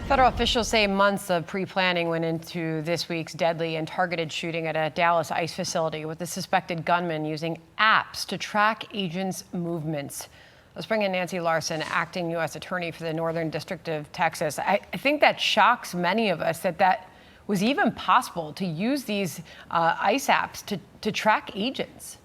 Federal officials say months of pre-planning went into this week's deadly and targeted shooting at a Dallas ICE facility, with the suspected gunman using apps to track agents' movements. Let's bring in Nancy Larson, acting U.S. Attorney for the Northern District of Texas. I think that shocks many of us that was even possible to use these ICE apps to track agents.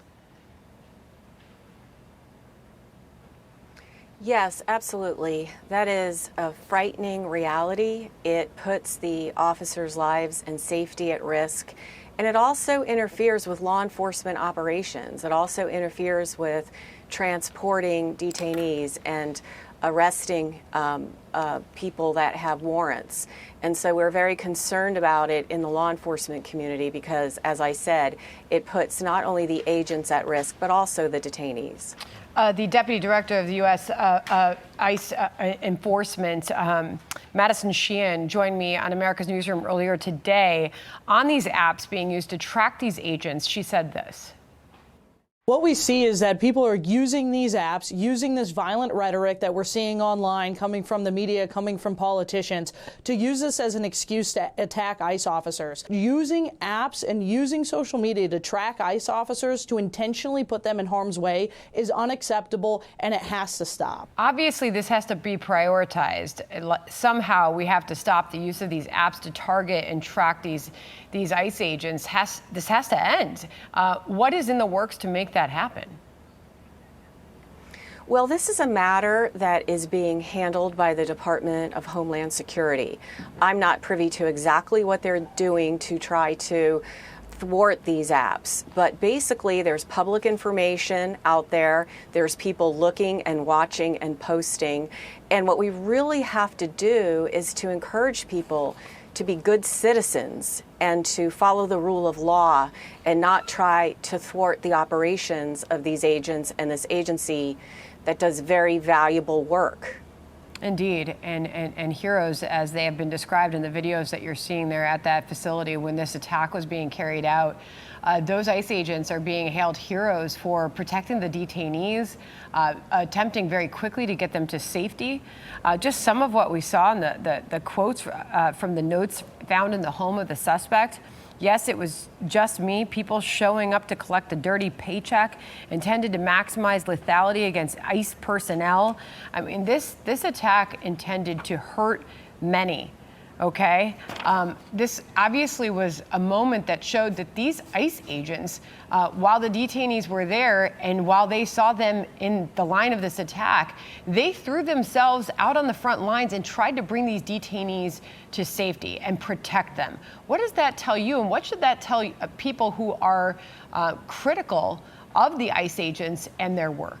Yes, absolutely. That is a frightening reality. It puts the officers' lives and safety at risk, and it also interferes with law enforcement operations. It also interferes with transporting detainees and arresting people that have warrants. And so we're very concerned about it in the law enforcement community because, as I said, it puts not only the agents at risk, but also the detainees. The Deputy Director of the U.S. ICE Enforcement, Madison Sheehan, joined me on America's Newsroom earlier today on these apps being used to track these agents. She said this. What we see is that people are using these apps, using this violent rhetoric that we're seeing online, coming from the media, coming from politicians, to use this as an excuse to attack ICE officers. Using apps and using social media to track ICE officers to intentionally put them in harm's way is unacceptable, and it has to stop. Obviously, this has to be prioritized. Somehow we have to stop the use of these apps to target and track these ICE agents. This has to end. What is in the works to make that happen? Well, this is a matter that is being handled by the Department of Homeland Security. I'm not privy to exactly what they're doing to try to thwart these apps, but basically there's public information out there, there's people looking and watching and posting, and what we really have to do is to encourage people to be good citizens and to follow the rule of law and not try to thwart the operations of these agents and this agency that does very valuable work. Indeed, and heroes as they have been described in the videos that you're seeing there at that facility when this attack was being carried out. Those ICE agents are being hailed heroes for protecting the detainees, attempting very quickly to get them to safety. Just some of what we saw in the quotes from the notes found in the home of the suspect. Yes, it was just me, people showing up to collect a dirty paycheck, intended to maximize lethality against ICE personnel. I mean, this attack intended to hurt many. Okay, this obviously was a moment that showed that these ICE agents, while the detainees were there and while they saw them in the line of this attack, they threw themselves out on the front lines and tried to bring these detainees to safety and protect them. What does that tell you, and what should that tell people who are critical of the ICE agents and their work?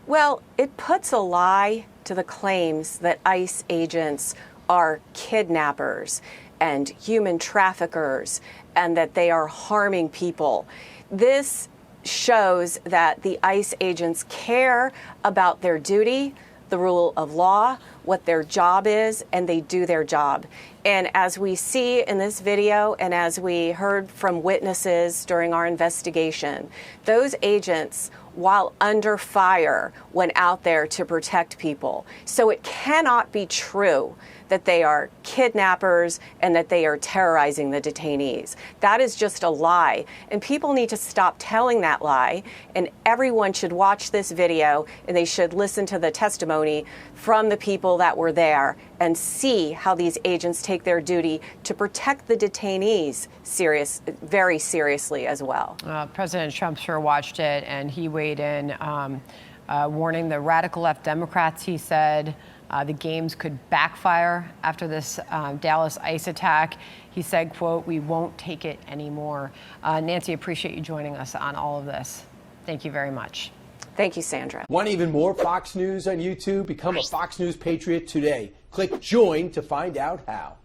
Well, it puts a lie to the claims that ICE agents are kidnappers and human traffickers and that they are harming people. This shows that the ICE agents care about their duty, the rule of law, what their job is, and they do their job. And as we see in this video and as we heard from witnesses during our investigation, those agents, while under fire, went out there to protect people. So it cannot be true that they are kidnappers and that they are terrorizing the detainees. That is just a lie. And people need to stop telling that lie. And everyone should watch this video and they should listen to the testimony from the people that were there and see how these agents take their duty to protect the detainees very seriously as well. President Trump sure watched it, and he weighed in, warning the radical left Democrats. He said the games could backfire after this Dallas ICE attack. He said, quote, "We won't take it anymore." Nancy, appreciate you joining us on all of this. Thank you very much. Thank you, Sandra. Want even more Fox News on YouTube? Become a Fox News Patriot today. Click join to find out how.